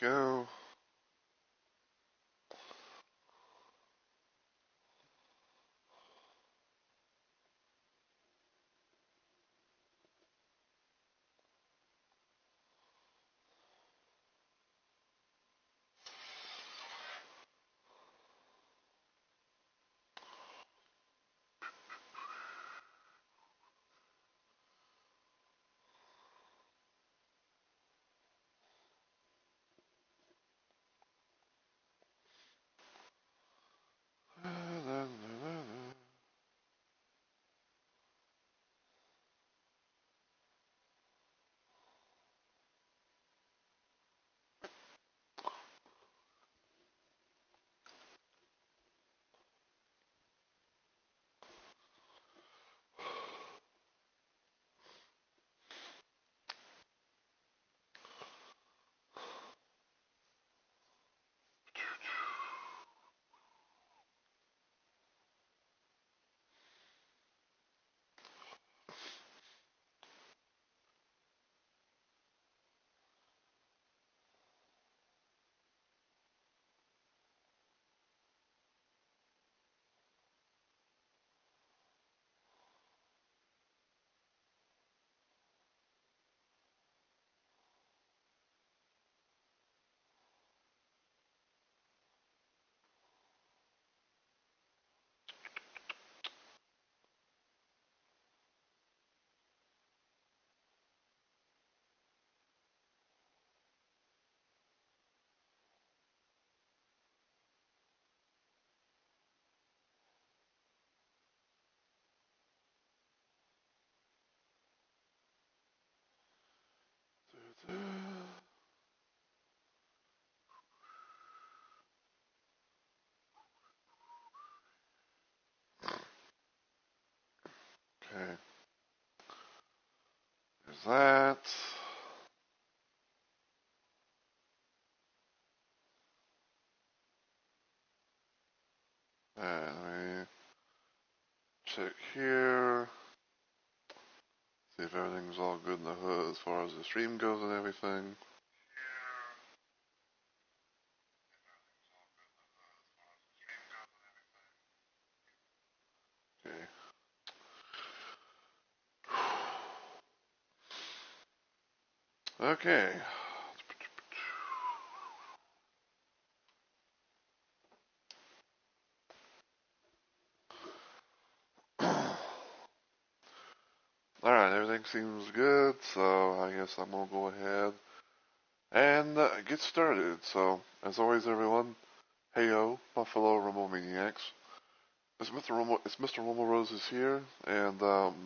we go. Okay, there's that. And let me check here. See if everything's all good in the hood as far as the stream goes and everything. Okay. Okay. Alright, everything seems good, so I guess I'm gonna go ahead and get started. So, as always, everyone, heyo, my fellow Rumble Maniacs. It's Mr. Rumble Roses here, and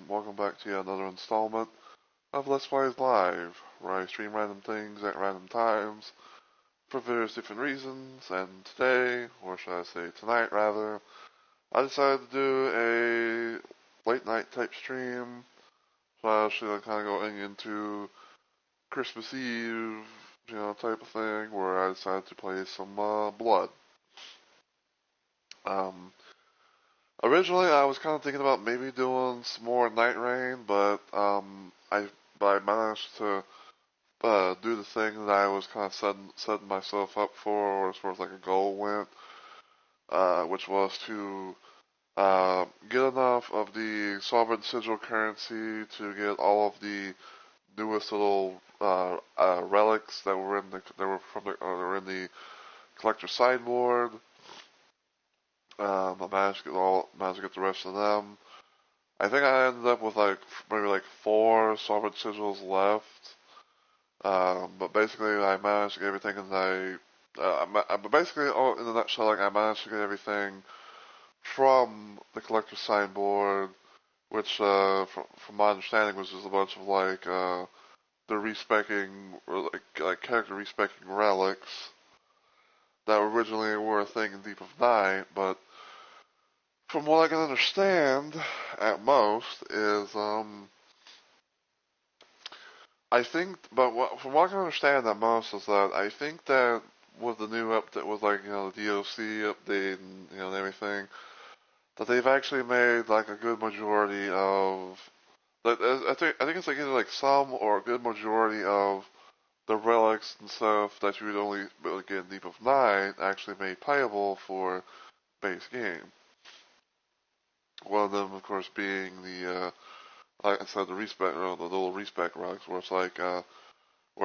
welcome back to yet another installment of Let's Plays Live, where I stream random things at random times for various different reasons. And today, or should I say tonight rather, I decided to do a late night type stream, slash kind of going into Christmas Eve, type of thing, where I decided to play some Blood. Um, Originally, I was kind of thinking about maybe doing some more Night Rain, but I managed to do the thing that I was kind of setting myself up for, or as far as like a goal went, which was to get enough of the sovereign sigil currency to get all of the newest little relics that were in the collector sideboard. I managed to get the rest of them. I think I ended up with maybe like 4 sovereign sigils left. But basically, I managed to get everything, and but basically, in a nutshell, like I managed to get everything from the collector's sideboard, which, from my understanding, was just a bunch of the respecking, or like character respecking relics that originally were a thing in Deep of Night, but from what I can understand, at most, is I think, from what I can understand at most is that I think that with the new update, with the DOC update and everything, that they've actually made like a good majority of, I think it's like either like some or a good majority of the relics and stuff that you would only be able to get in Deep of Night actually made playable for base game. One of them, of course, being like I said, the little respec relics, where it's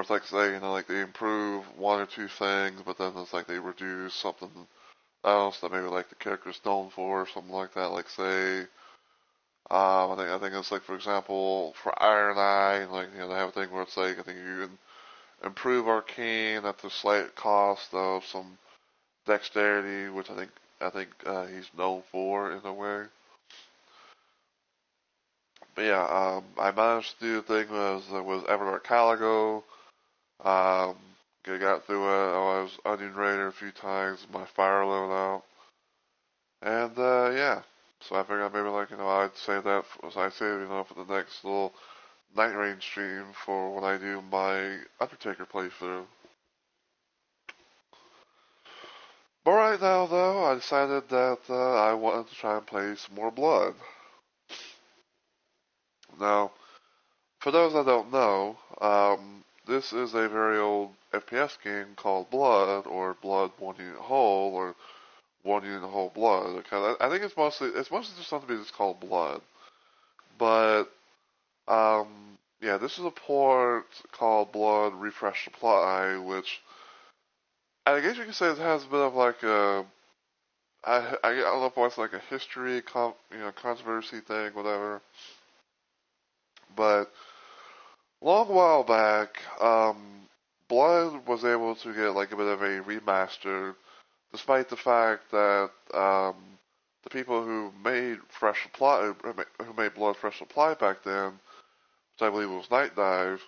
like say, like they improve one or two things, but then it's like they reduce something else that maybe like the character's known for, or something like that. Like say, I think it's like for example for Iron Eye, like they have a thing where it's like I think you can improve Arcane at the slight cost of some dexterity, which I think he's known for in a way. But yeah, I managed to do the thing was Everdark Caligo. Um, got through it. I was Onion Raider a few times. My fire leveled out, and yeah. So I figured maybe I'd save that for the next little night range stream for when I do my Undertaker playthrough. But right now though, I decided that I wanted to try and play some more Blood. Now, for those that don't know, this is a very old FPS game called Blood, or Blood One Unit Whole, or One Unit Whole Blood. Okay, I think it's mostly just something that's called Blood. But yeah, this is a port called Blood Refresh Supply, which I guess you could say it has a bit of like a I don't know if it's like a history controversy thing, whatever. But long while back, Blood was able to get like a bit of a remaster, despite the fact that the people who made who made Blood Fresh Supply back then, which I believe was Night Dive,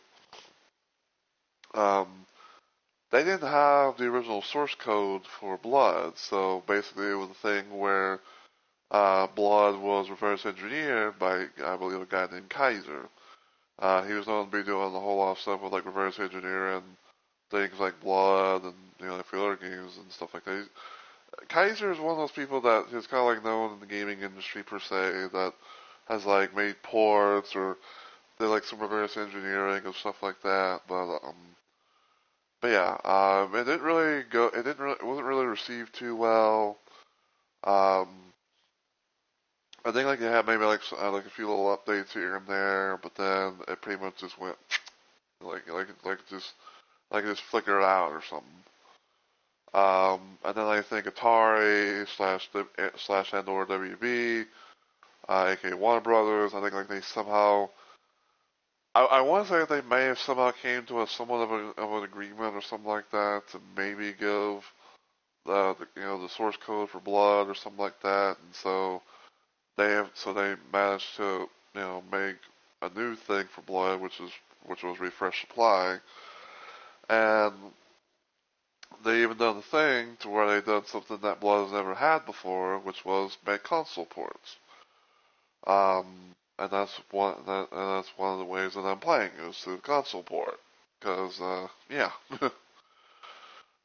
um, they didn't have the original source code for Blood. So basically, it was a thing where Blood was reverse engineered by, I believe, a guy named Kaiser. He was known to be doing a whole lot of stuff with like reverse engineering things like Blood and a few other games and stuff like that. Kaiser is one of those people that is kind of like known in the gaming industry per se that has like made ports or did like some reverse engineering and stuff like that. But yeah, it didn't really go. It wasn't really received too well. Um, I think like they had maybe like a few little updates here and there, but then it pretty much just went like it just flickered out or something. And then I think Atari slash and or WB, aka Warner Brothers. I think like they somehow. I want to say that they may have somehow came to a somewhat of an agreement or something like that to maybe give the source code for Blood or something like that, and they managed to make a new thing for Blood, which was Refresh Supply, and they even done a thing to where they done something that Blood has never had before, which was make console ports. And that's one of the ways that I'm playing is through the console port, because yeah.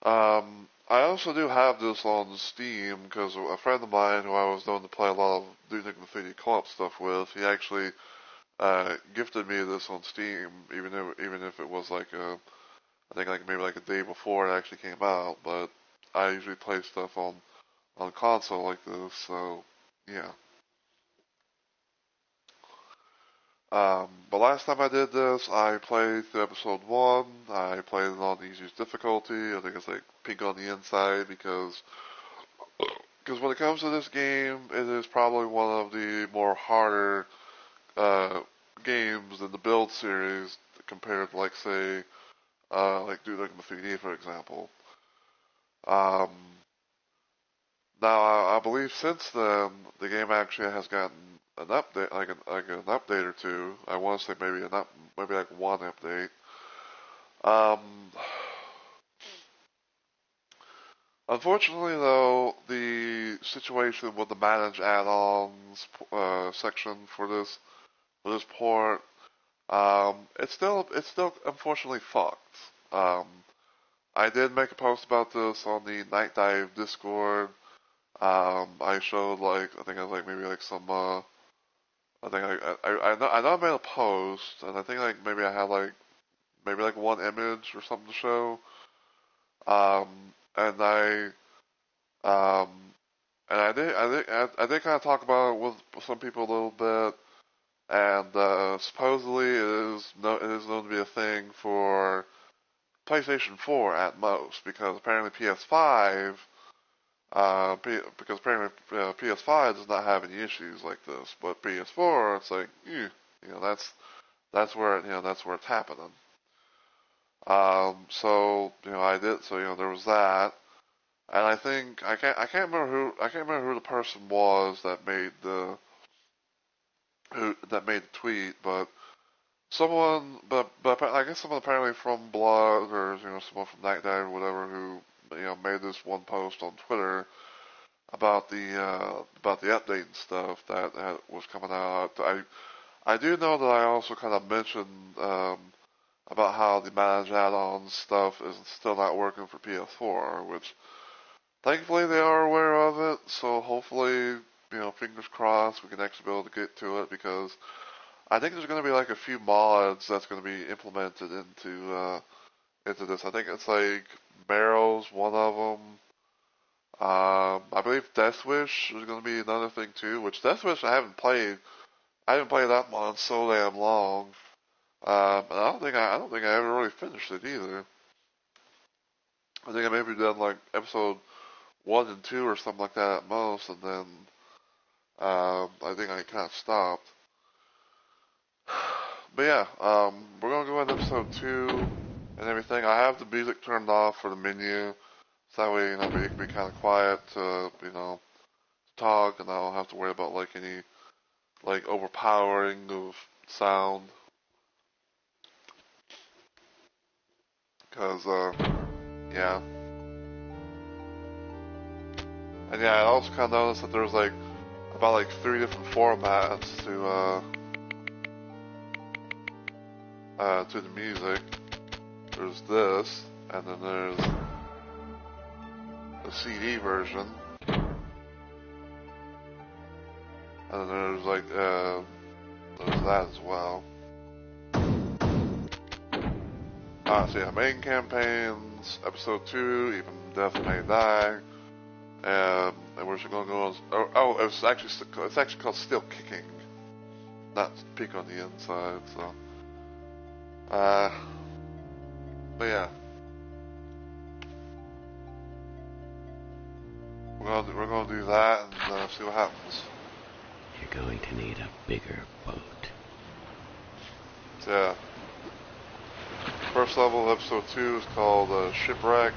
I also do have this on Steam because a friend of mine who I was known to play a lot of Duke Nukem 3D co-op stuff with, he actually gifted me this on Steam, even if it was like I think like maybe like a day before it actually came out. But I usually play stuff on console like this, so yeah. But last time I did this, I played through episode 1. I played it on the easiest difficulty. I think it's like pink on the inside because when it comes to this game, it is probably one of the more harder uh, games in the build series compared to like say like Duke Nukem 3D for example. Um, Now I believe since then the game actually has gotten an update, like an update or two. I want to say maybe like one update. Um, Unfortunately, though, the situation with the manage add-ons section for this port, it's still unfortunately fucked. Um, I did make a post about this on the Night Dive Discord. I showed like I think I was like maybe like some I think I know I made a post and I think like maybe I had like maybe like one image or something to show. And um, I did kind of talk about it with some people a little bit, and supposedly it is known to be a thing for PlayStation 4 at most, because apparently PS5, because apparently PS5 does not have any issues like this, but PS4, it's like, that's where that's where it's happening. So there was that. And I can't remember who the person was that made the tweet, but I guess someone apparently from Blood, or someone from Night Dive or whatever, who made this one post on Twitter about the update and stuff that was coming out. I do know that I also kind of mentioned about how the managed add-ons stuff is still not working for PS4, which thankfully they are aware of it, so hopefully, fingers crossed, we can actually be able to get to it, because I think there's going to be like a few mods that's going to be implemented into this. I think it's like Barrel's one of them. I believe Death Wish is going to be another thing too, which Death Wish I haven't played. I haven't played that mod so damn long. And I don't think I ever really finished it either. I think I maybe done like episode 1 and 2 or something like that at most, and then I think I kind of stopped. But yeah, we're gonna go into episode 2 and everything. I have the music turned off for the menu, so that way we can be kind of quiet to talk, and I don't have to worry about like any like overpowering of sound. Cause yeah. And yeah, I also kind of noticed that there's like about like 3 different formats to the music. There's this, and then there's the CD version, and then there's like there's that as well. So yeah, main campaigns, episode 2, even Death May Die. And we're just gonna go on. It's actually called Still Kicking, not Peek on the Inside. So, but yeah, we're gonna do that and see what happens. You're going to need a bigger boat. So, yeah. First level of episode 2 is called Shipwrecked,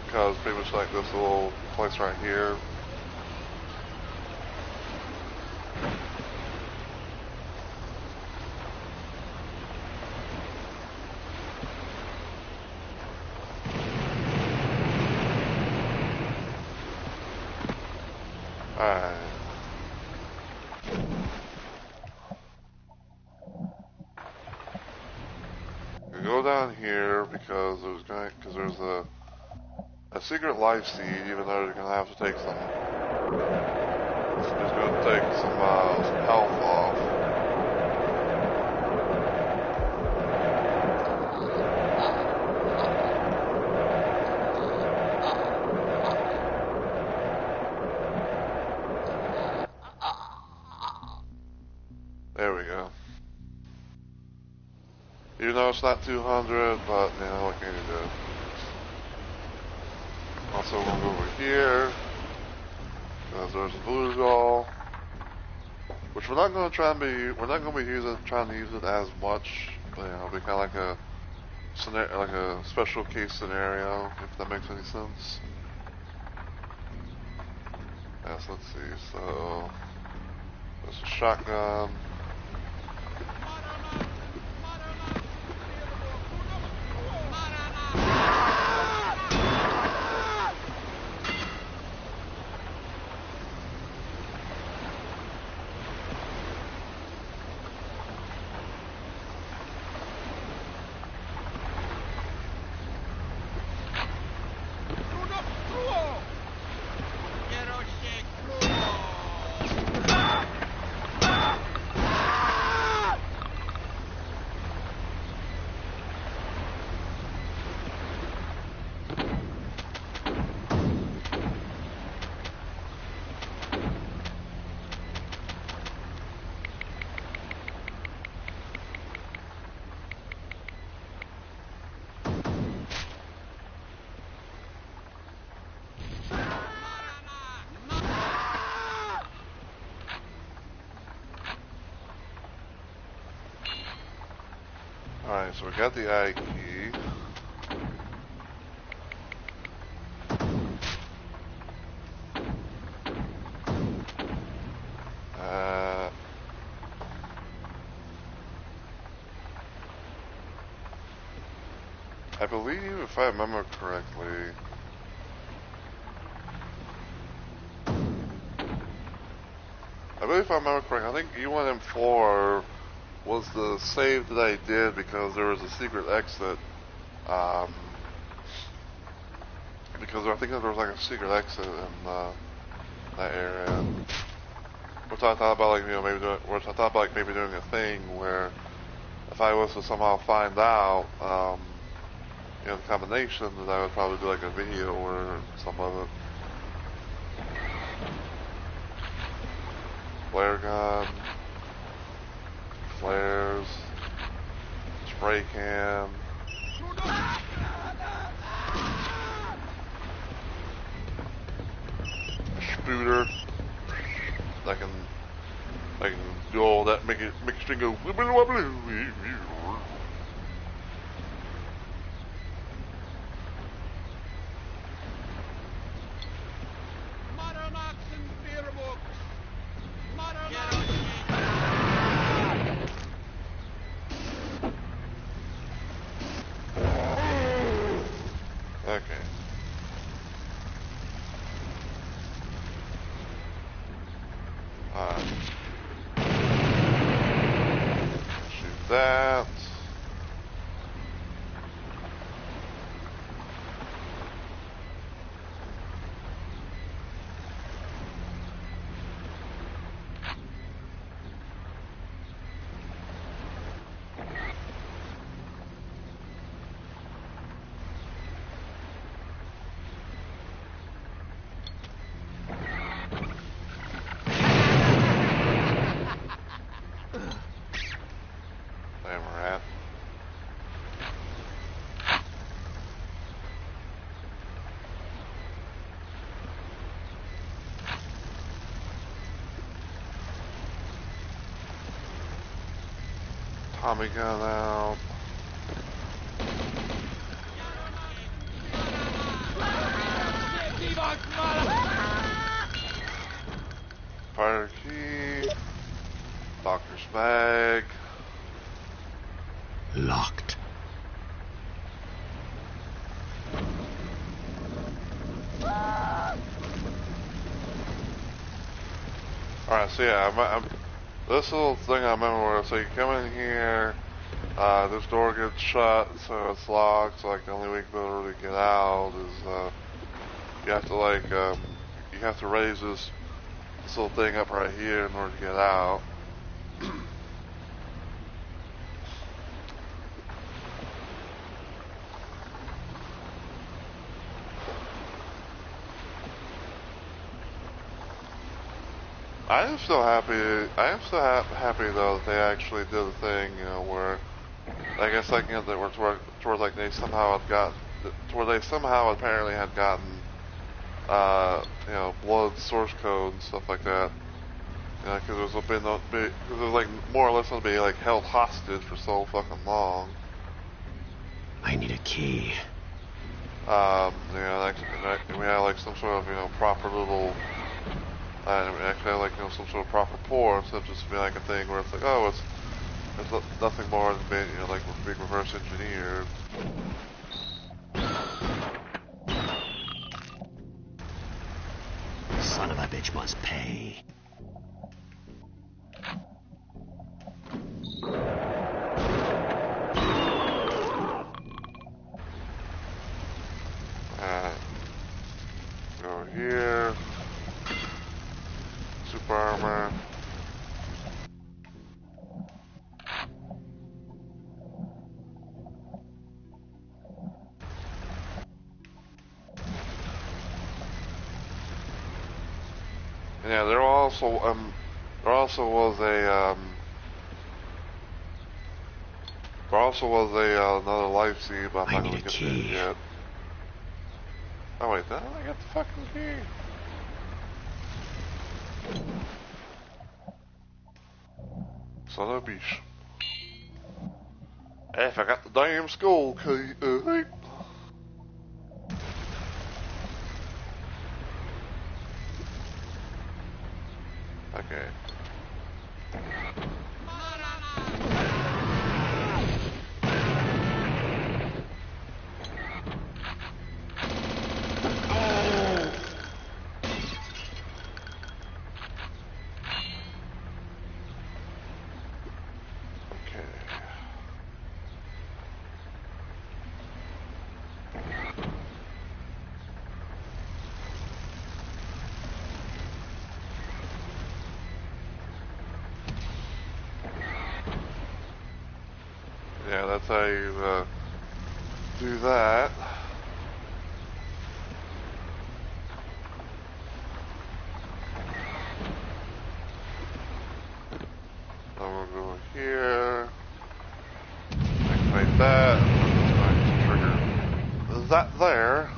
because pretty much like this little place right here. Alright. We go down here because there's a secret life seed, even though they're gonna have to take some. It's gonna take some health off. There we go. Even though it's not 200, but what can you do? Also, we'll go over here, because there's a blue doll, which we're not going to trying to use it as much. But, it'll be kind of like a scenario, like a special case scenario, if that makes any sense. Yes, let's see. So there's a shotgun. Alright, so we got the eye key. I believe, if I remember correctly, I think E1M4 was the save that I did because there was a secret exit. Because I think there was like a secret exit in that area. Which I thought about, like, maybe doing a thing where if I was to somehow find out, the combination, that I would probably do like a video or some of it. Flare gun, flares, spray can, spooter. I can do all that, make a string go wibbly wobbly. Okay. Shoot that. Damn rat. Tommy gun out. Fire key. Doctor's bag. Locked. Alright, so yeah, this little thing I remember where so you come in here, this door gets shut, so it's locked, so like the only way to be able to really get out is, you have to like, you have to raise this little thing up right here in order to get out. I am still happy. I am still happy though that they actually did a thing, where I guess like that were towards like they somehow had gotten to where they somehow apparently had gotten blood source code and stuff like that. Because it was like more or less going to be like held hostage for so fucking long. I need a key. We had like some sort of proper little. And we actually had like some sort of proper pour instead of just being like a thing where it's like, oh, it's nothing more than being like being reverse engineered. Son of a bitch must pay. Go here. Super armor. And yeah, there also was another life seed, but I'm not gonna get to it yet. Oh wait, then I got the fucking key. Son of a bitch. If I got the damn skull key, okay. Okay. Yeah, that's how you do that. I'm gonna go here, activate that, and it's going to trigger that there.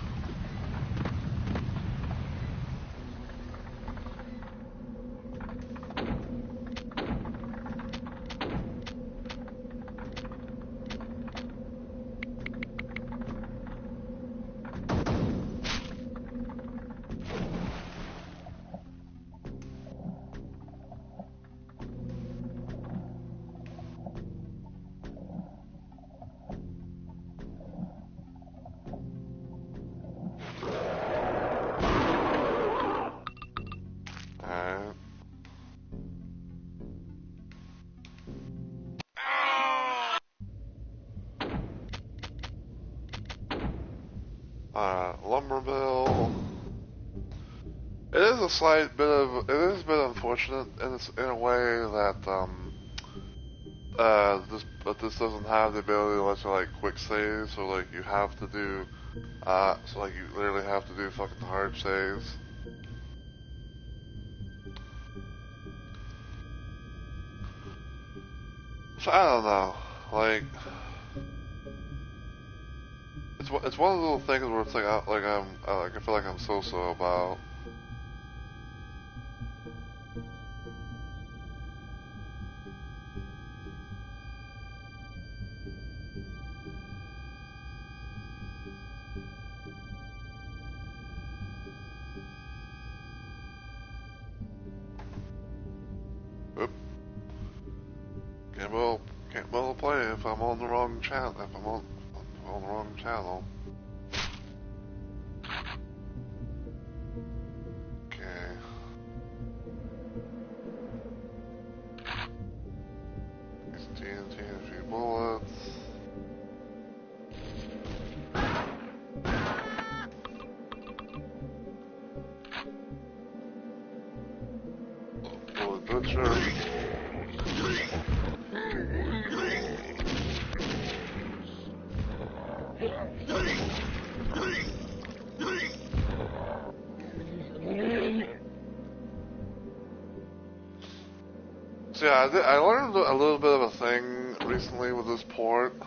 Alright. Lumber mill. It is a slight bit of, it is a bit unfortunate in a way that, this doesn't have the ability to let you, like, quick save, so, like, you have to do, so, like, you literally have to do fucking hard saves. So, I don't know, like, it's one of the little things where it's like, I feel like I'm so-so about. Oop. Can't well play if I'm on the wrong channel, if I'm on the wrong channel. Okay. These TNT and a few bullets. Bullet butcher. So yeah, I learned a little bit of a thing recently with this port.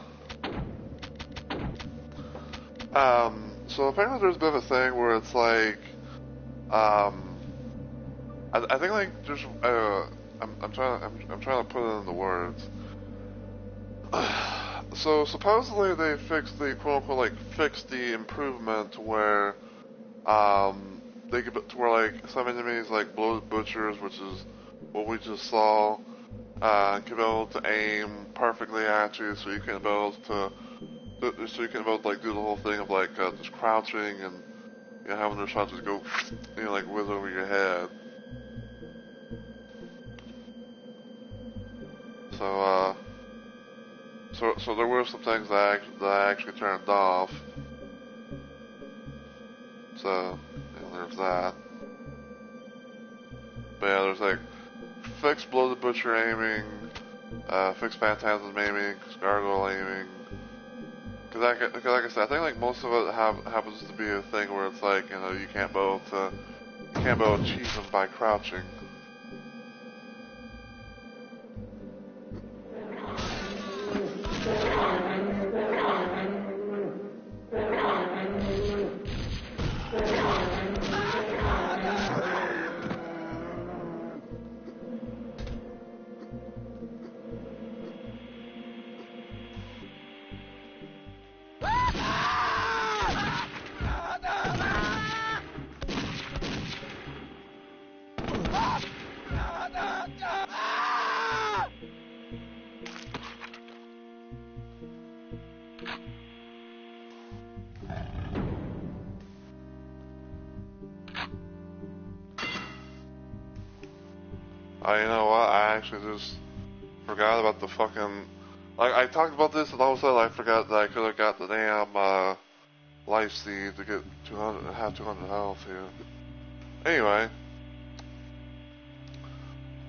So apparently there's a bit of a thing where it's like, I think like just, I'm trying to put it into words. So supposedly they fixed the quote unquote like fixed the improvement to where, they could, to where like some enemies like bloated butchers, which is what we just saw, can be able to aim perfectly at you, so you can be able to, like do the whole thing of like just crouching and, you know, having their shots just go, you know, like whiz over your head. So so there were some things that I actually turned off. So, you know, there's that. But yeah, there's like fixed blow the butcher aiming, fixed phantasm aiming, gargoyle aiming. Cause like I said, I think like most of it happens to be a thing where it's like, you know, you can't be able to cheese them by crouching. You know what? I actually just forgot about the fucking. Like, I talked about this, and all of a sudden I forgot that I could have got the damn life seed to get 200, have 200 health here. Anyway,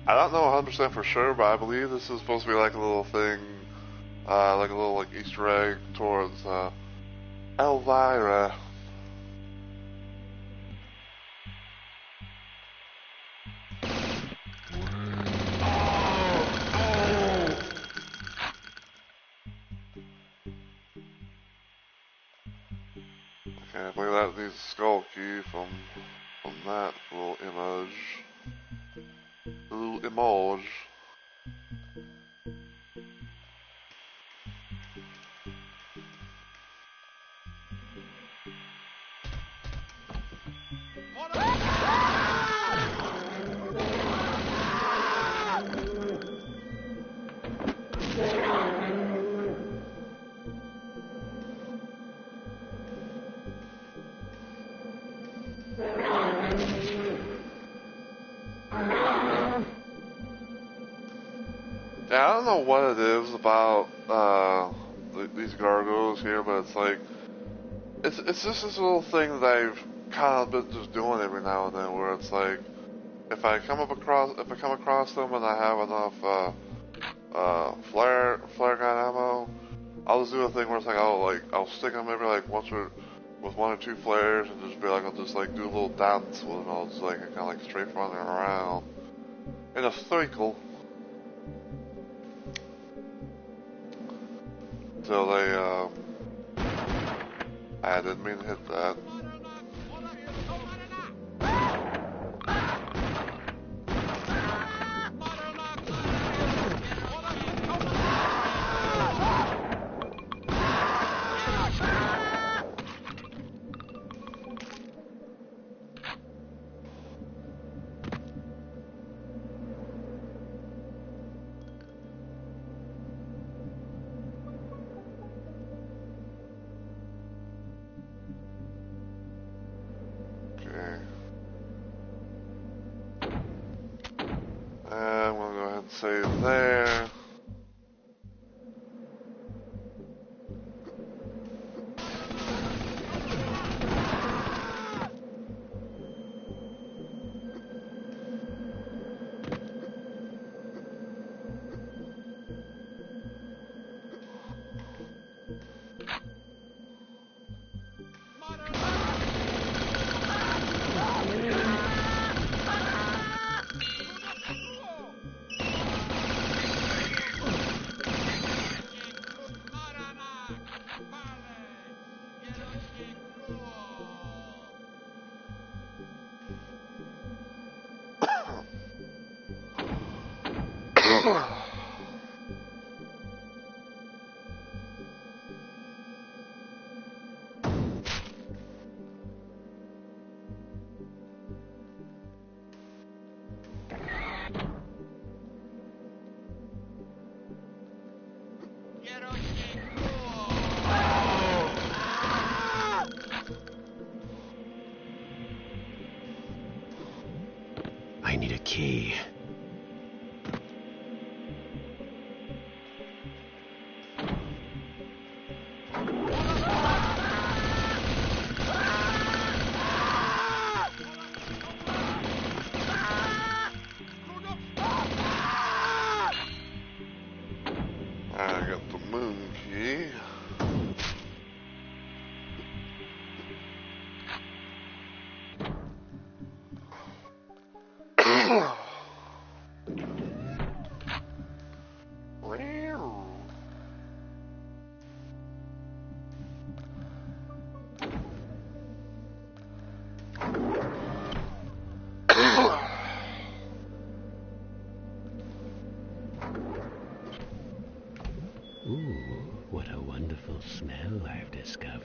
I don't know 100% for sure, but I believe this is supposed to be like a little thing, like a little like Easter egg towards Elvira. Okay, I believe that needs a skull key from that little image. Little image. Yeah, I don't know what it is about these gargoyles here, but it's like it's just this little thing that I've kind of been just doing every now and then, where it's like if I come across them and I have enough flare gun ammo, I'll just do a thing where it's like I'll stick them maybe like once or with one or two flares and just be like I'll just like do a little dance with them. I'll just like kind of like strafe running around in a circle. So I didn't mean to hit that. Okay. And I'm gonna go ahead and save there. I need a key. I got the moon key. Ooh, what a wonderful smell I've discovered.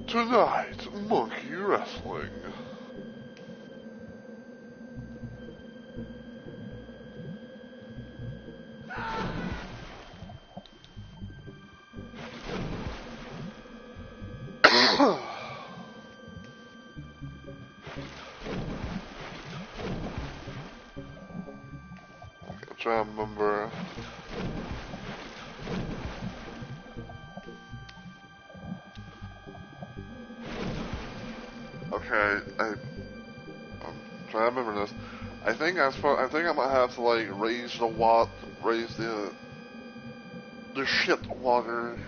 Tonight, monkey wrestling. trying to remember. Okay, I'm trying to remember this. I think I think I might have to like raise the shit water.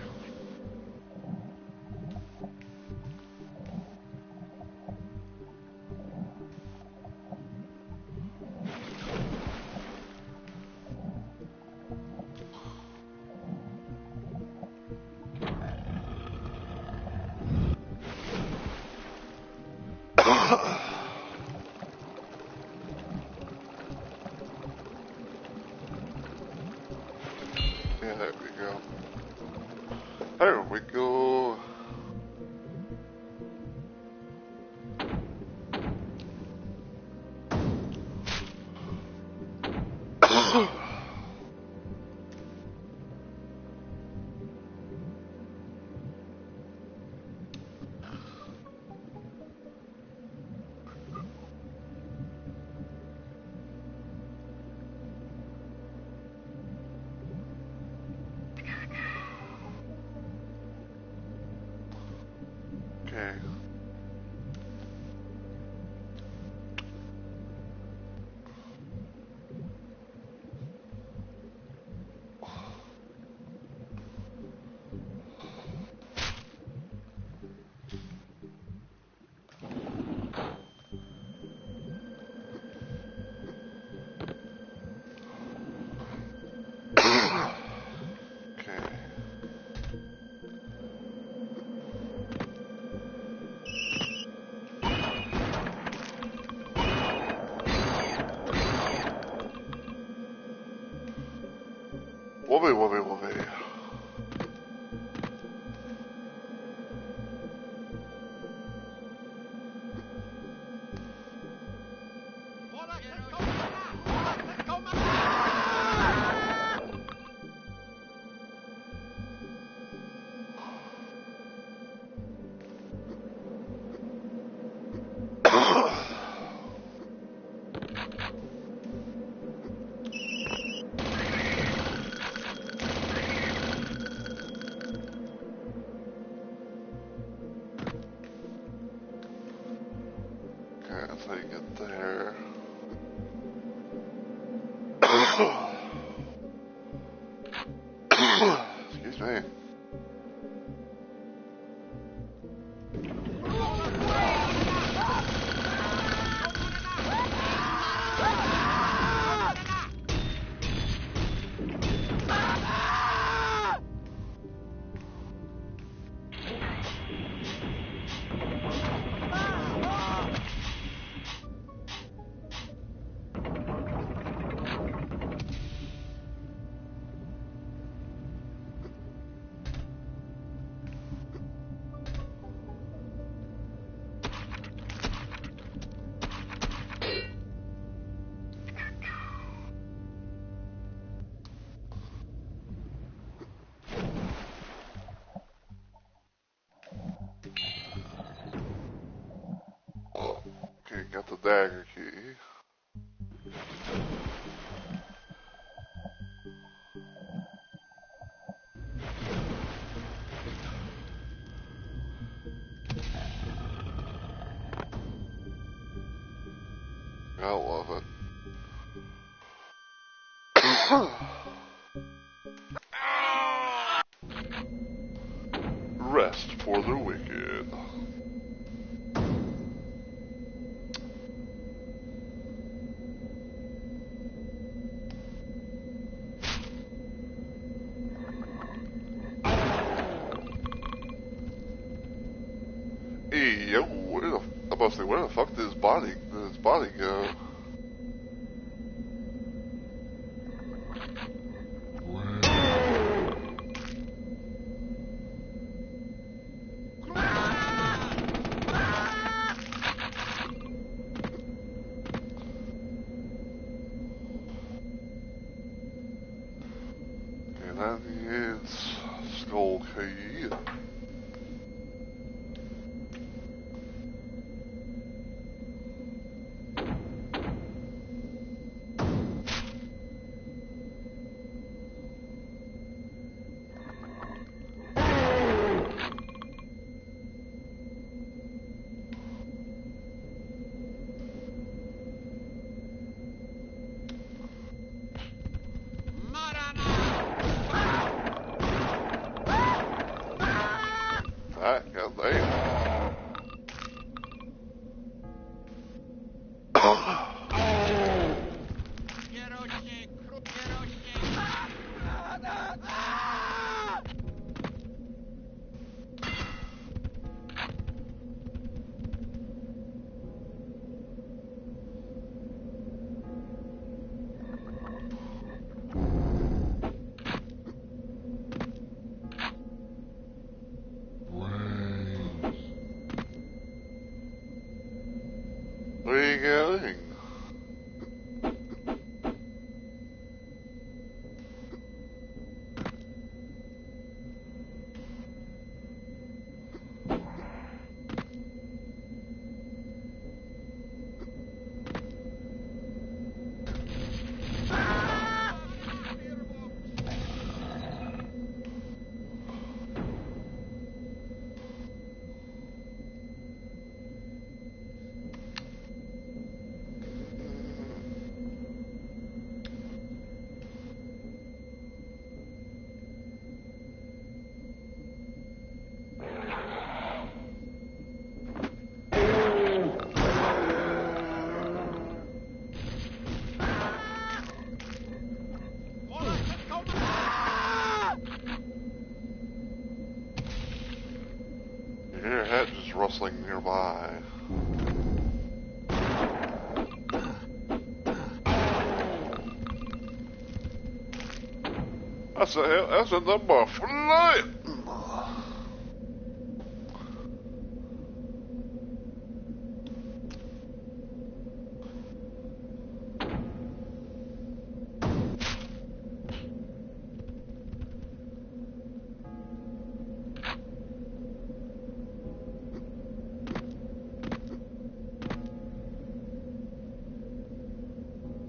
Yeah, there we go. There we go. Okay. Okay. Whoopee, whoopee, whoopee. Okay, that's how you get there. Excuse me. Okay, got the dagger key. I love it. Rest for the wicked. Hey, yo, I'm about to say, where the fuck did his body go? Okay, that is skull key. damn. Where are you going? You hear hedges rustling nearby. That's a number flight.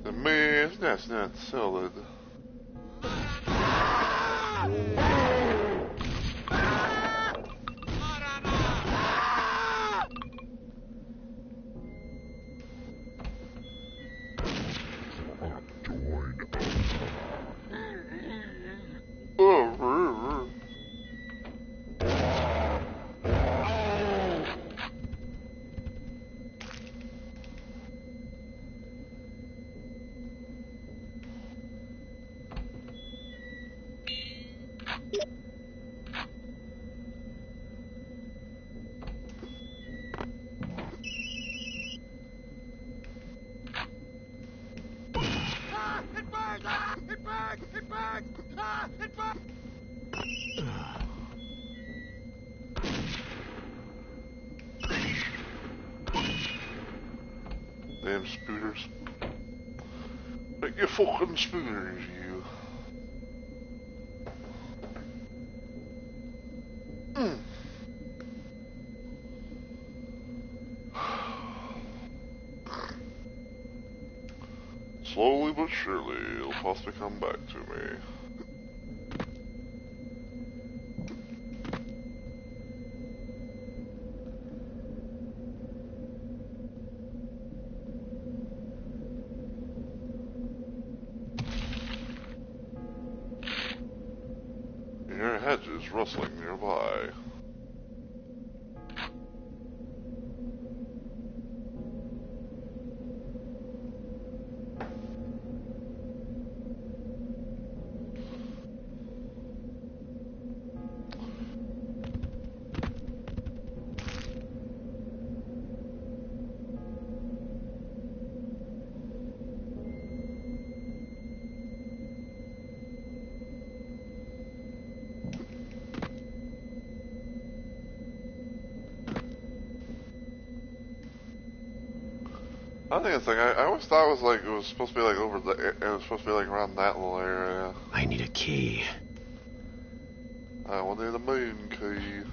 The man, that's not solid. Oh, damn spooters. Make your fucking spooters, you. Slowly but surely, it'll possibly come back to me. You hear hedges rustling nearby. I think it's like I always thought it was like it was supposed to be like over the it was supposed to be like around that little area. I need a key. I will need a moon key.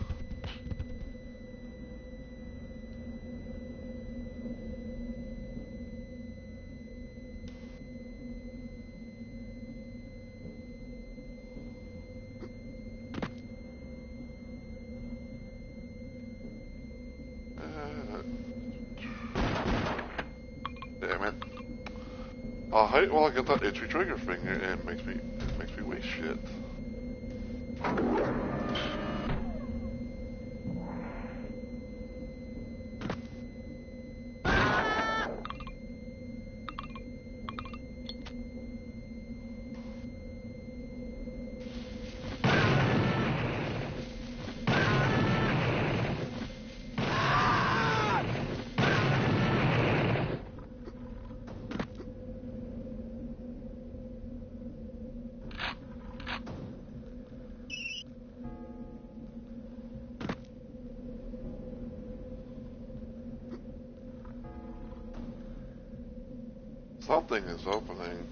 Damn it. I hate when I get that itchy trigger finger and it makes me waste shit. Something is opening.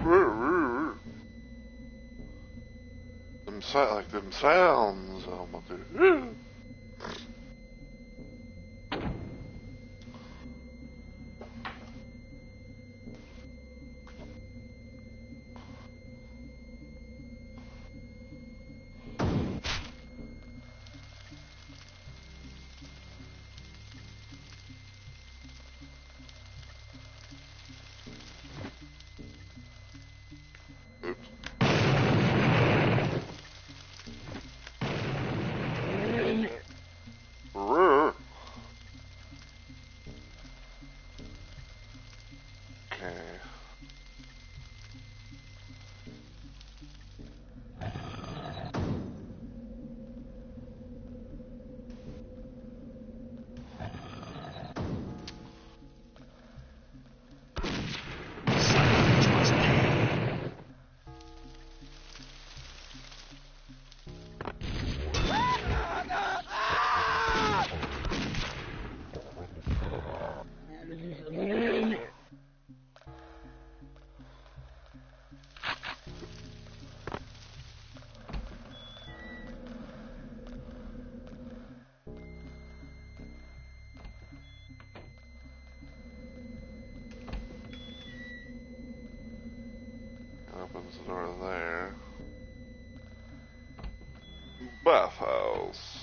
Move. Like them sounds. I'm up there. Oops. Okay. Opens the door there. Bathhouse.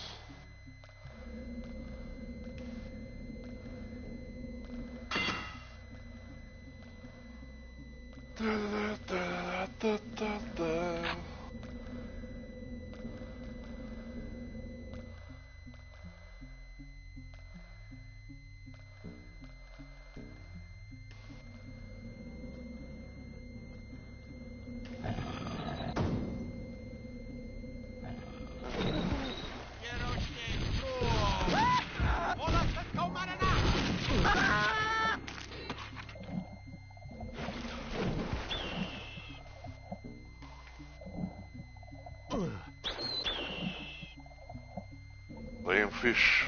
Laying fish.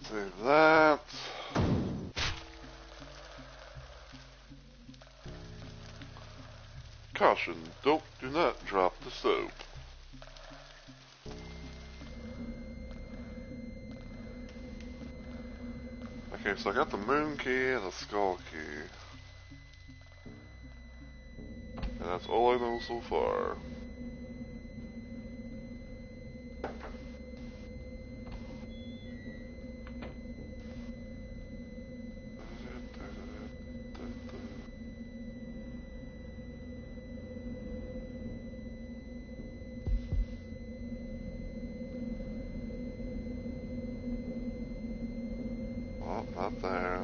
Save that. Caution, do not drop the soap. Okay, so I got the moon key and the skull key. And that's all I know so far. Oh, not there.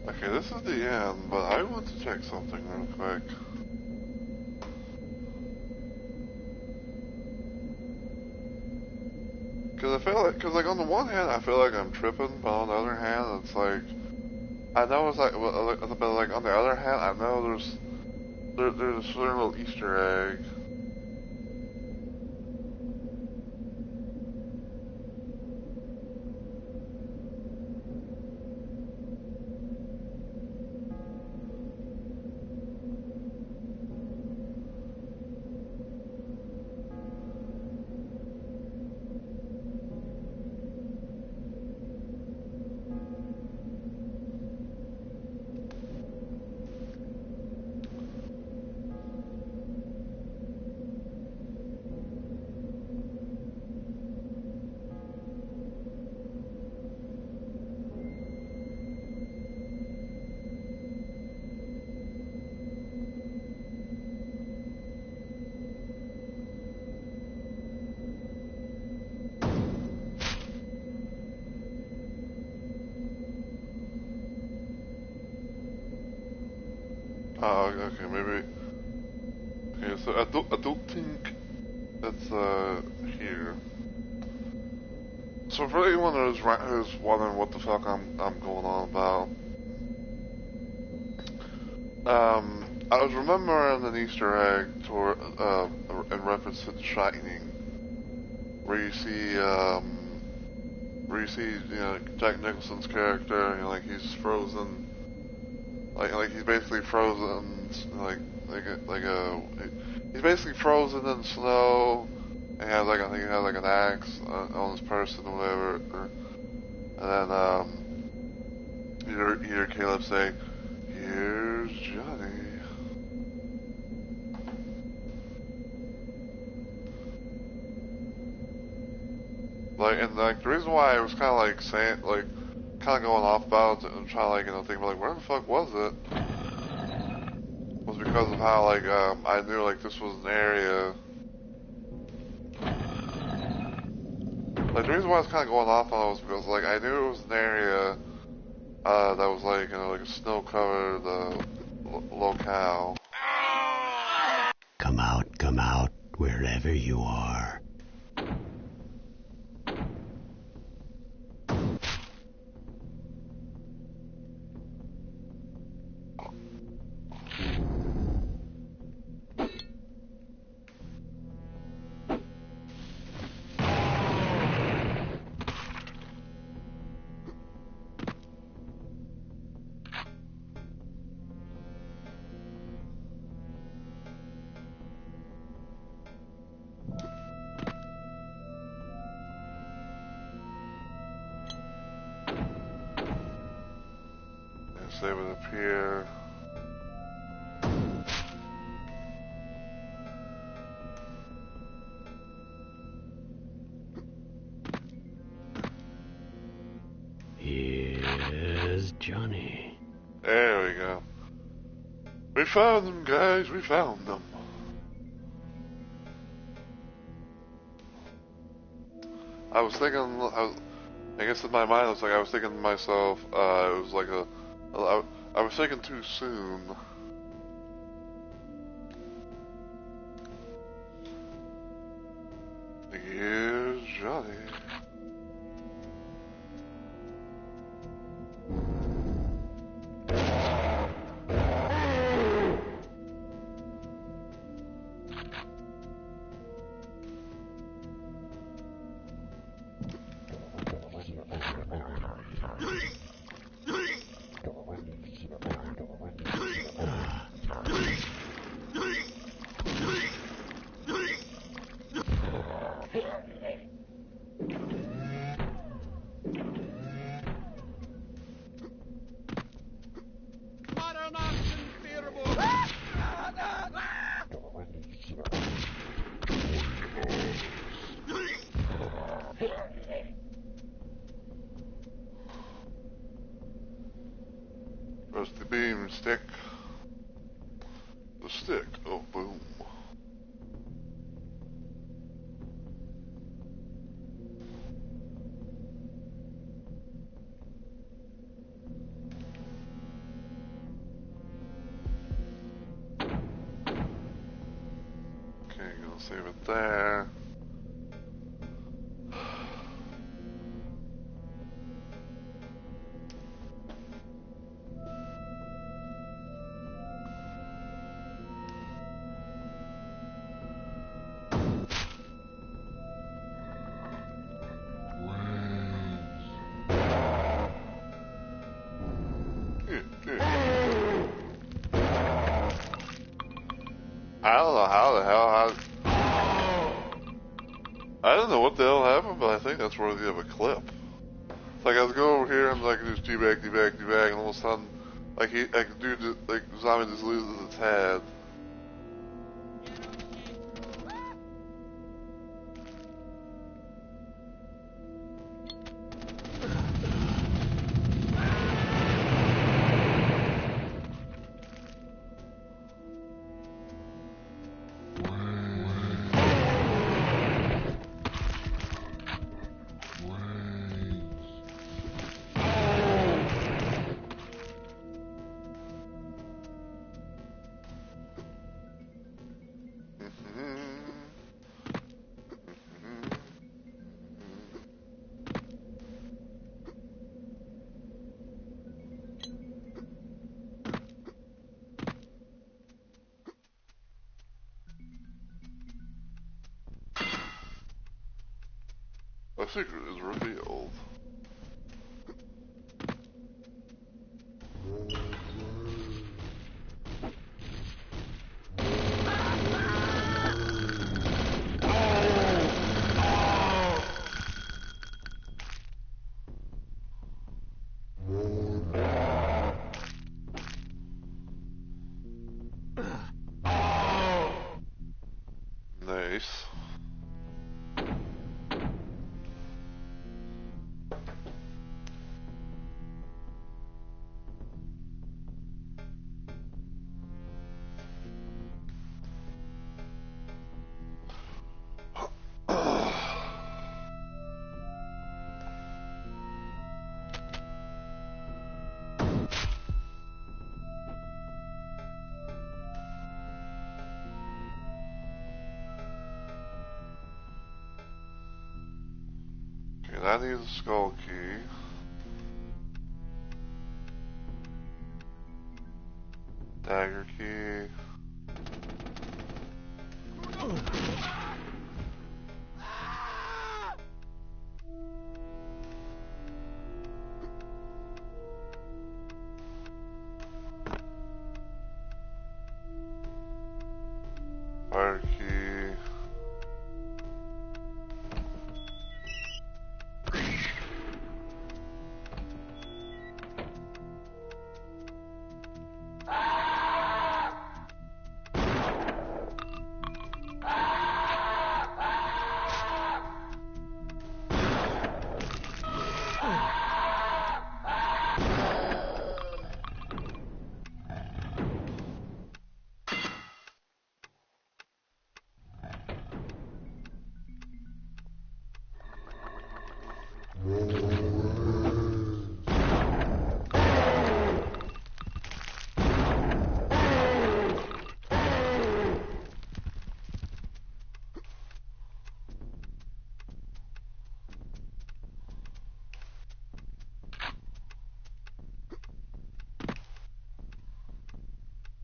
Okay, this is the end, but I want to check something real quick. Cause I feel like, cause like on the one hand I feel like I'm tripping, but on the other hand it's like I know it's like, but like on the other hand, I know there's a certain little Easter egg. Oh, okay, maybe. Okay, so I don't think it's here. So for anyone who's wondering what the fuck I'm going on about, I was remembering an Easter egg in reference to The Shining, where you see Jack Nicholson's character, like he's frozen, like he's basically frozen, he's basically frozen in snow. And he has I think he has like an axe on his person or whatever. And then you hear Caleb say, "Here's Johnny." And like the reason why I was kind of like saying kind of going off about it and trying to think about where the fuck was it was because of how I knew this was an area. Like the reason why I was kind of going off on it was because I knew it was an area that was like a snow covered locale. Come out, wherever you are. Save it up here. Here's Johnny. There we go. We found them, guys. We found them. I was thinking. I guess in my mind, it was I was thinking to myself. It was I was thinking too soon. Here's Johnny. Press the beam stick. The stick. Oh, boom. Okay, gonna save it there. I don't know how the hell I don't know what the hell happened, but I think that's worthy of a clip. Like I was going over here and like just teabag, and all of a sudden, like zombie just loses its head. A secret is revealed. Nice. Okay, that needs a skull key. Dagger key. Fire key.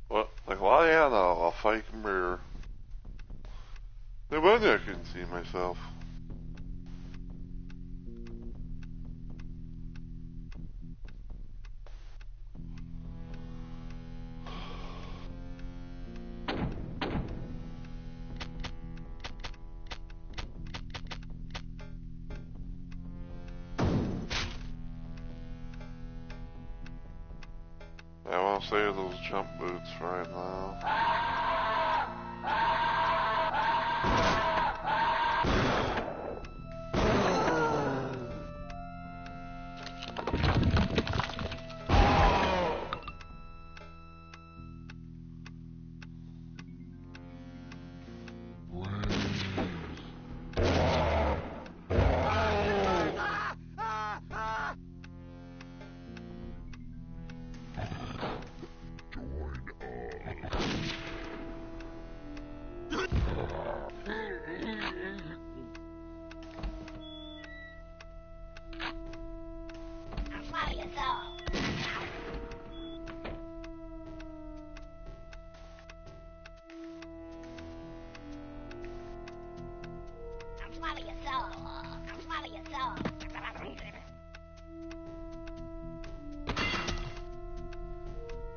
What? Like, why yeah, no, I'll fake mirror. No wonder I couldn't see myself. I want to save those jump boots right now.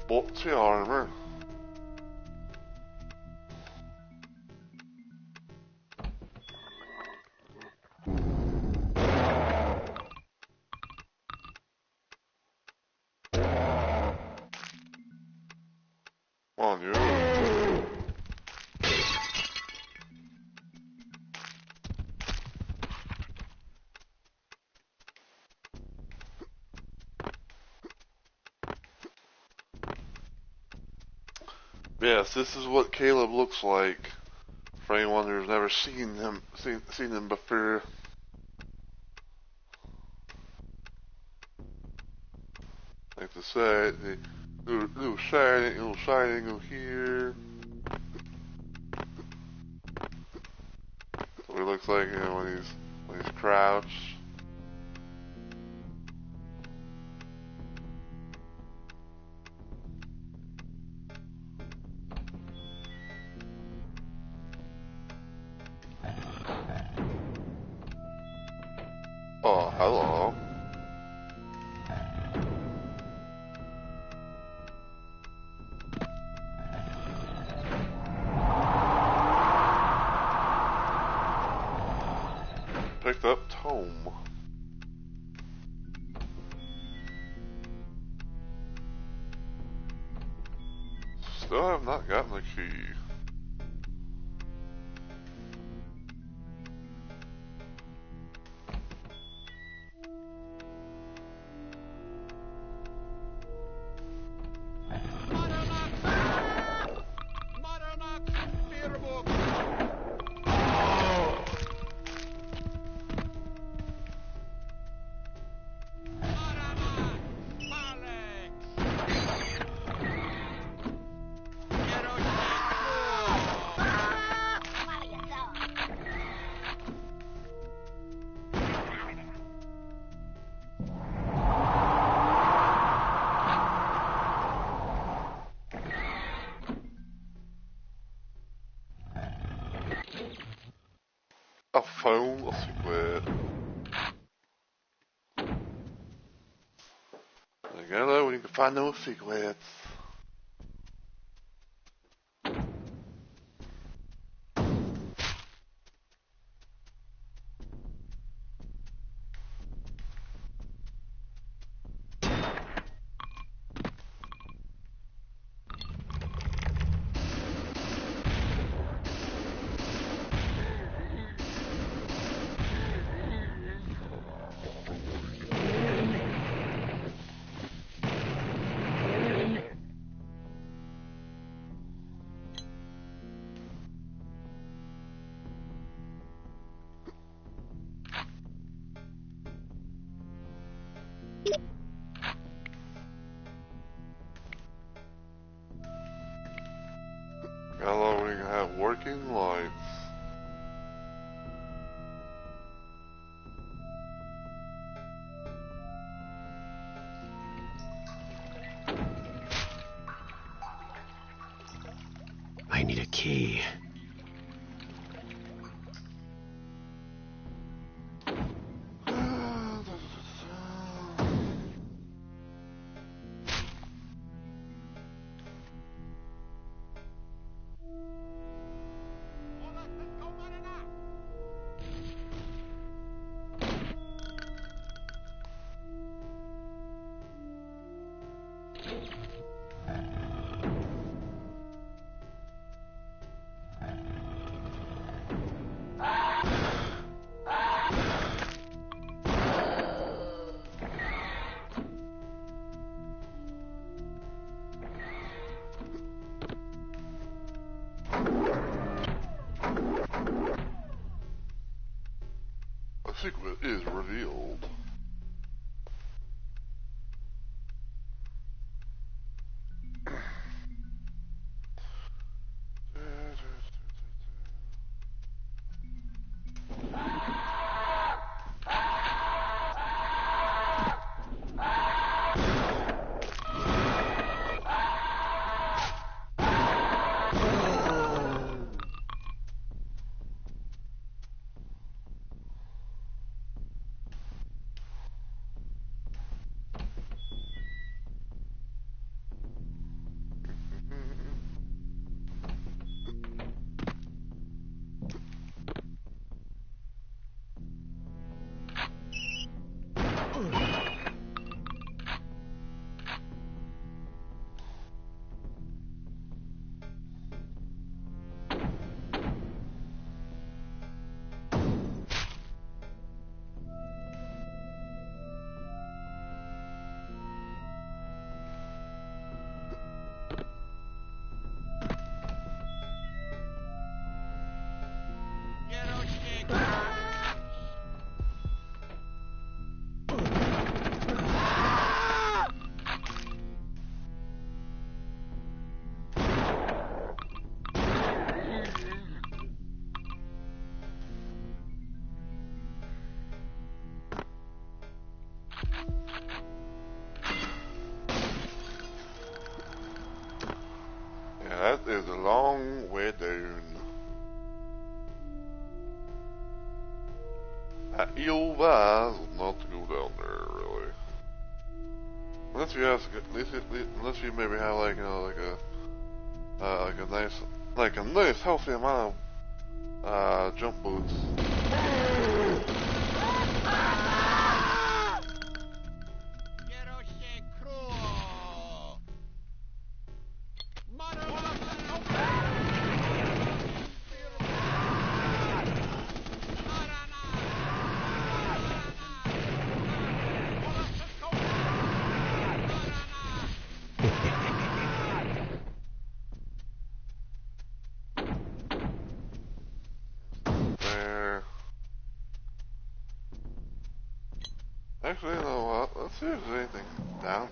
What's the armor? on you. Yes, this is what Caleb looks like. For anyone who's never seen him before. Like to say, little shining over here. That's what he looks like, when he's crouched. Oh, hello. Picked up tome. Still have not gotten the key. I found a secret. Hello, when you can find no secrets. Hello, when you can have working lights. I need a key. A secret is revealed. you advise not to go down there, really. Unless you ask, unless you maybe have like like a nice healthy amount of jump boots. There. Actually, you know what? Let's see if there's anything down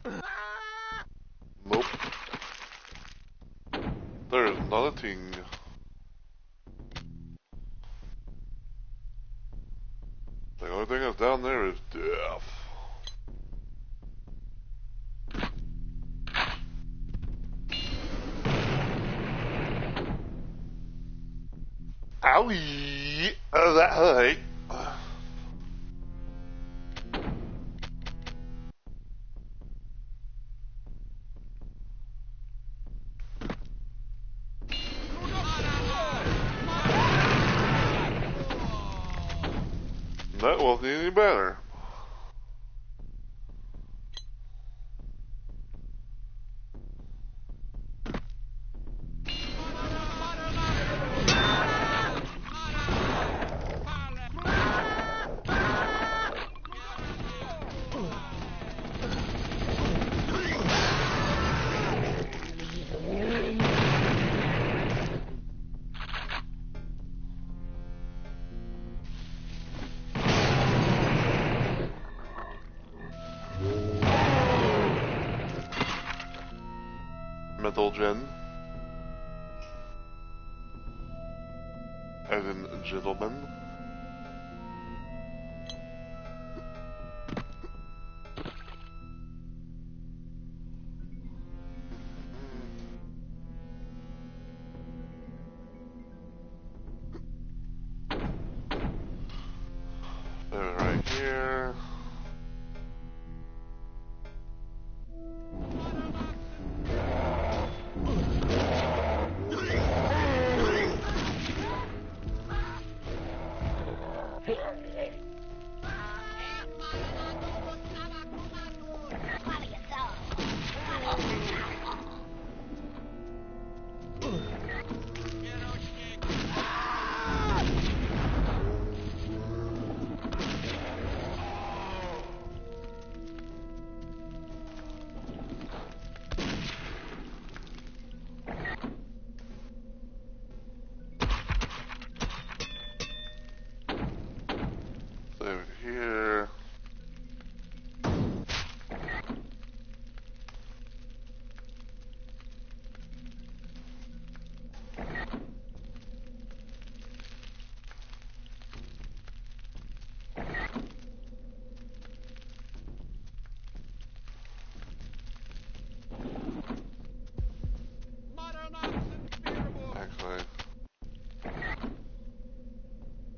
here. Nope. There's not a thing. The only thing that's down there is death. Owie! That hurt. That wasn't any better. Metal Gen. As in gentleman. They're right here. Over here. Actually,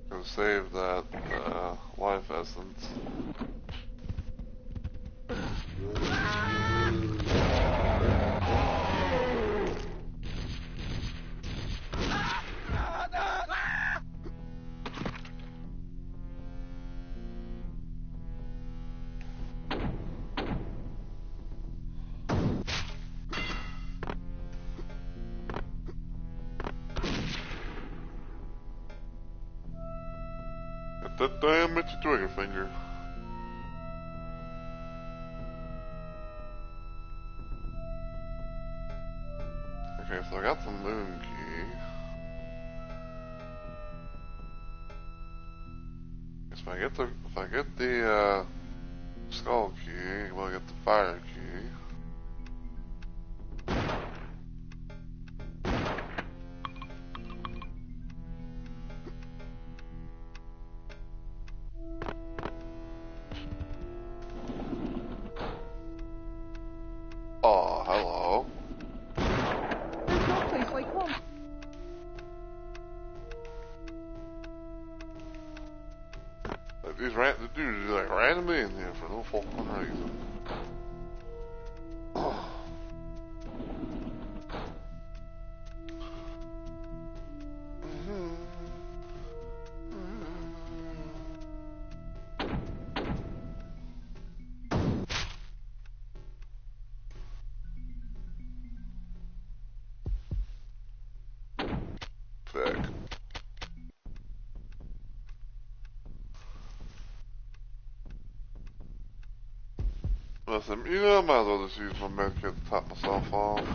go save that life essence. Get that damn itchy trigger finger. Okay, so I got the moon key. If I get the skull key, we'll get the fire key. Oh, hello. There's no place like home. the dude is like randomly in here for no fucking reason. Sick. Listen, you know, I might as well just use my medkit to top myself off.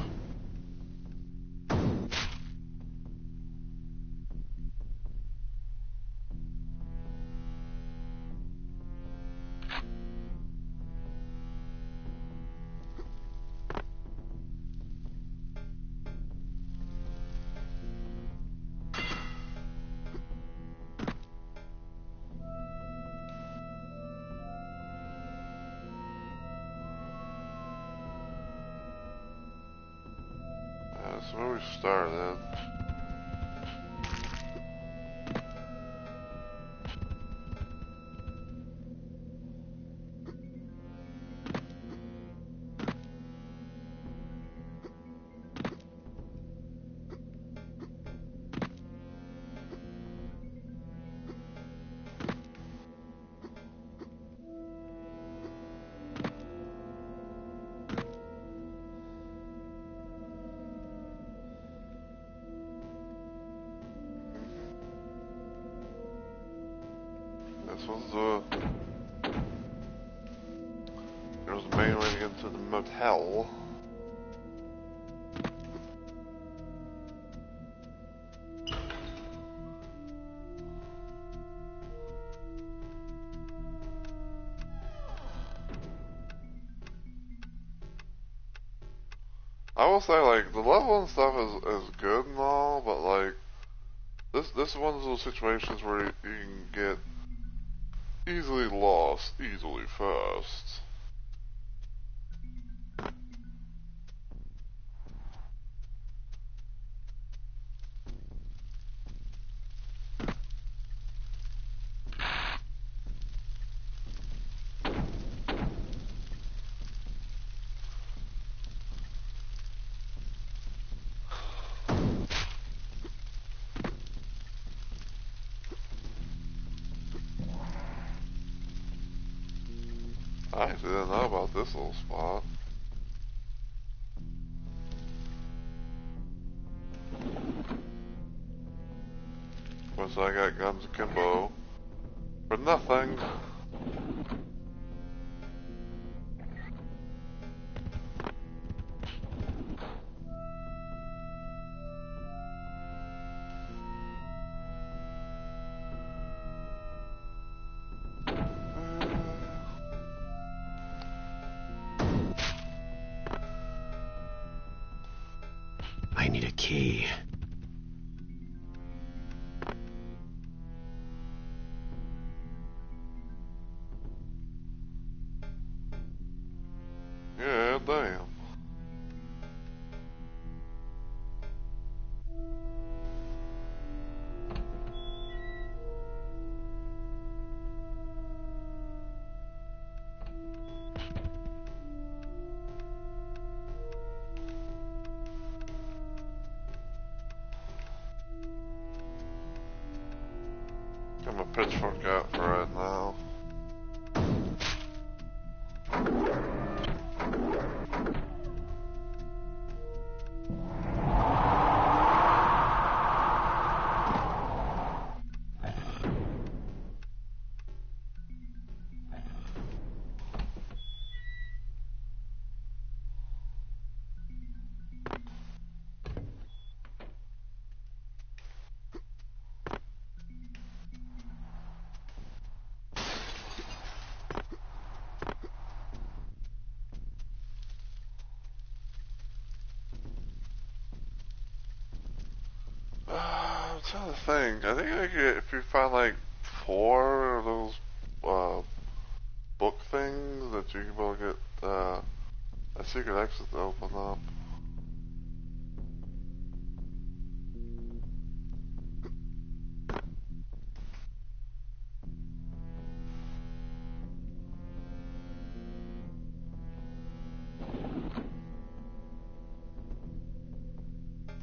That's where we started. This was there's the main way to get into the motel. I will say, like, the level and stuff is good and all, but like this is one of those situations where you can get easily lost easily fast. I actually didn't know about this little spot. Once I got guns akimbo for nothing. I need a key. Yeah, damn. Got my pitchfork out for right now. I'm trying to think. I think I could, if you find like 4 of those book things, that you can able to get a secret exit to open up.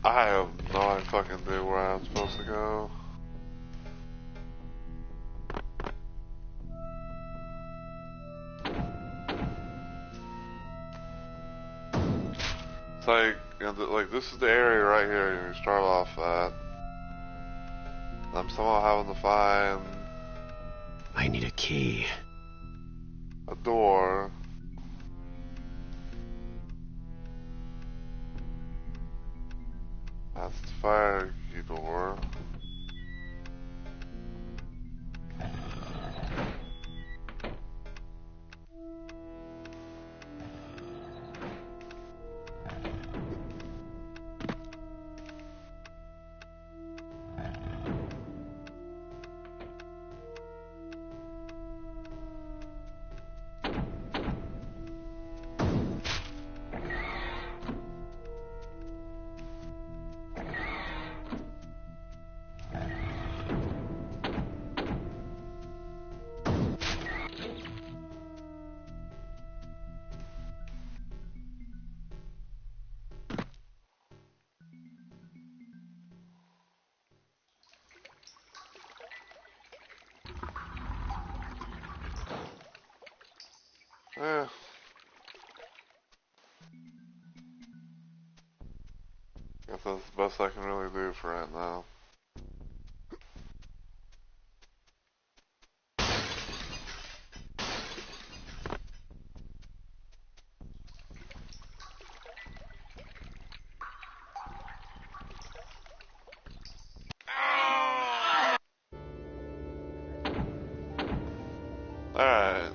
I have no fucking idea where I'm supposed to go. It's like, you know, like this is the area right here you start off at. I'm somehow having to find I need a key. a door. That's the fire key door. Eh, guess that's the best I can really do for right now. Alright.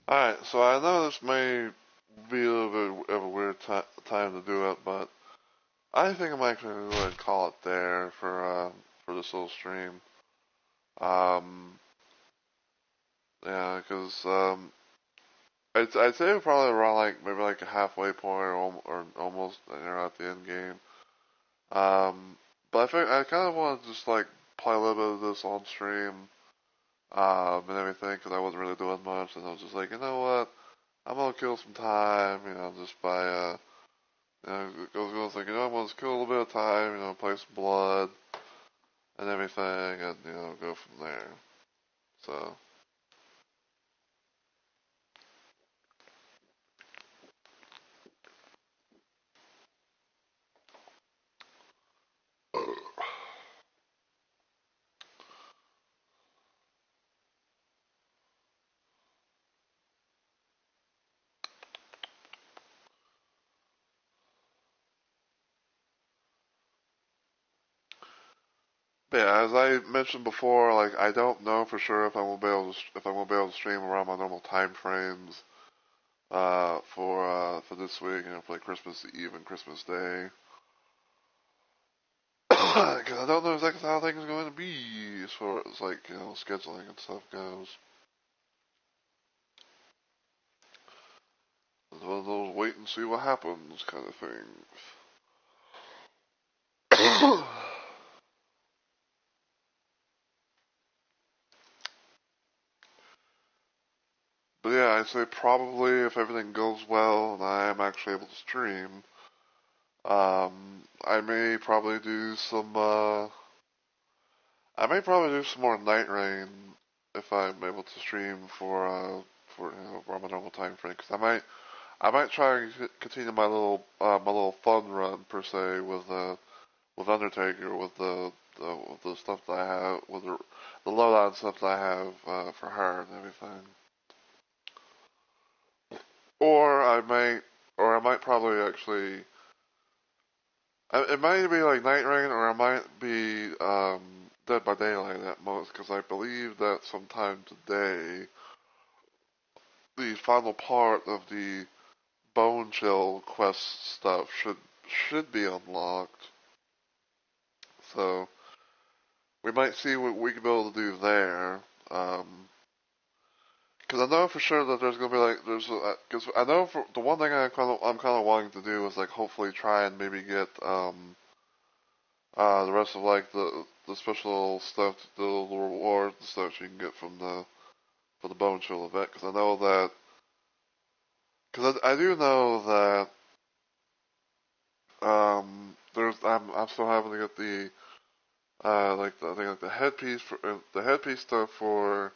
Alright, so I know this may be a little bit of a weird time to do it, but I think I'm actually going to go ahead and call it there for this little stream. Um, yeah, because I'd say we're probably around like maybe like a halfway point or almost at the end game. But I think I kind of want to just like play a little bit of this on stream and everything because I wasn't really doing much, and I was just like, you know what, I'm gonna kill some time, just by goes like, I'm gonna kill a little bit of time, play some blood and everything, and go from there. So. But yeah, as I mentioned before, like I don't know for sure if I will be able to stream around my normal time frames for this week, for like Christmas Eve and Christmas Day, because I don't know exactly how things are going to be as far as like scheduling and stuff goes. It's one of those wait and see what happens kind of things. But yeah, I'd say probably if everything goes well and I am actually able to stream, I may probably do some more Night Rain if I'm able to stream for around my normal time frame. Because I might try and continue my little fun run per se with Undertaker with the stuff that I have with the loadout stuff that I have for her and everything. Or I might probably actually. It might be like Night Rain, or it might be Dead by Daylight at most, because I believe that sometime today, the final part of the Bone Chill quest stuff should be unlocked. So we might see what we can be able to do there. Because I know for sure that there's gonna be like because I know for the one thing I'm kind of wanting to do is like hopefully try and maybe get The rest of like the special stuff, the little rewards and stuff you can get from the Bone Chill event. Because I know that, because I do know that I'm still having to get the like I think like the headpiece for the headpiece stuff for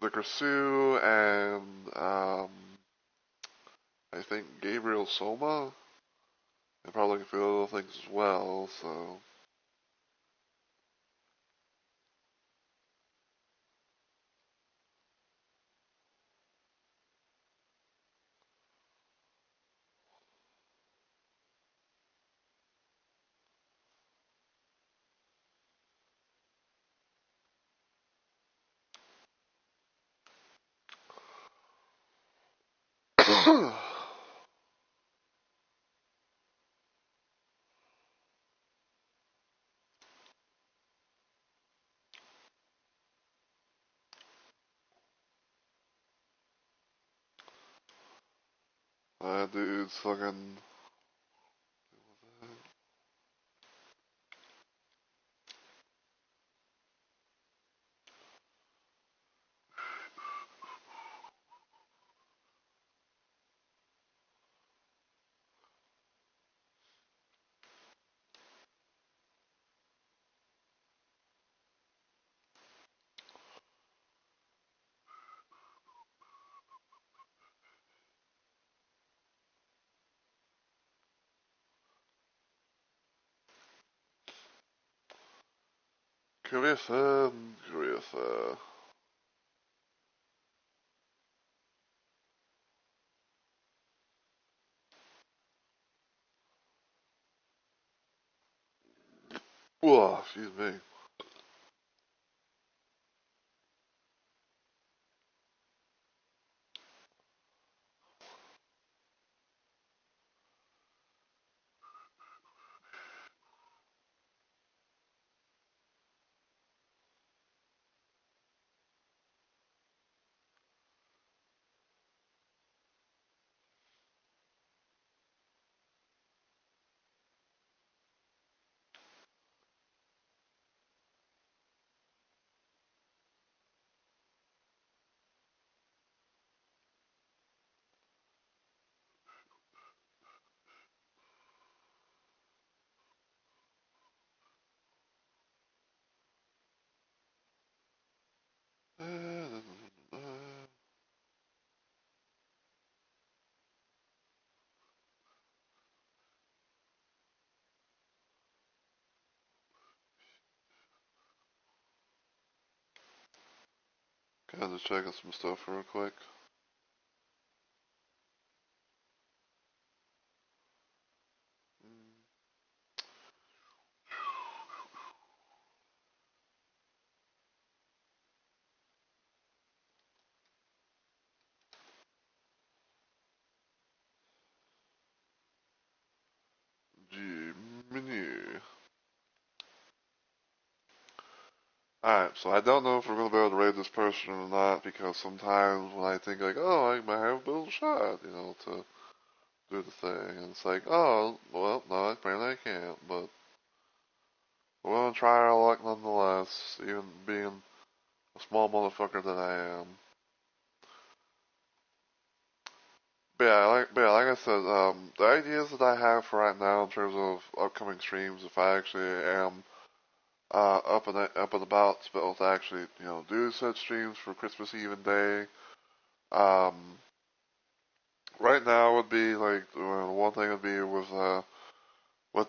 the Kursu and I think Gabriel Soma and probably a few other things as well. So that dude's fucking. Kurifa. Whoa, excuse me. Kind of checking some stuff real quick. G menu. Alright, so I don't know if we're gonna be able to raid this person or not because sometimes when I think like, oh, I might have a bit of a shot, to do the thing, and it's like, oh, well, no, apparently I can't, but we're gonna try our luck nonetheless, even being a small motherfucker that I am. But yeah, like I said, the ideas that I have for right now in terms of upcoming streams, if I actually am up and about to be able to actually, do said streams for Christmas Eve and day, um, right now would be like one thing would be with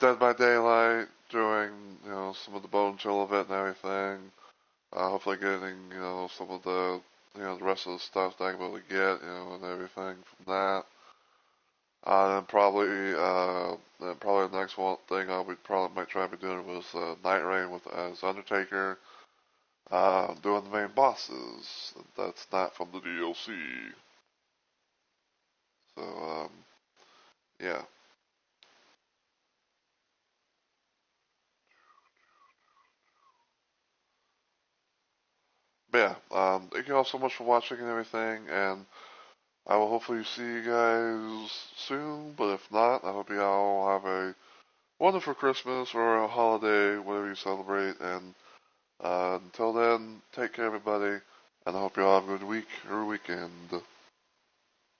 Dead by Daylight doing some of the Bone Chill event and everything. Hopefully getting some of the rest of the stuff that I'm able to get and everything from that. Then probably the next one thing I would probably might try to be doing was Night Rain with as Undertaker, doing the main bosses. That's not from the DLC. So yeah. But yeah, thank you all so much for watching and everything, and I will hopefully see you guys soon. But if not, I hope you all have a wonderful Christmas or a holiday, whatever you celebrate. And until then, take care, everybody, and I hope you all have a good week or weekend.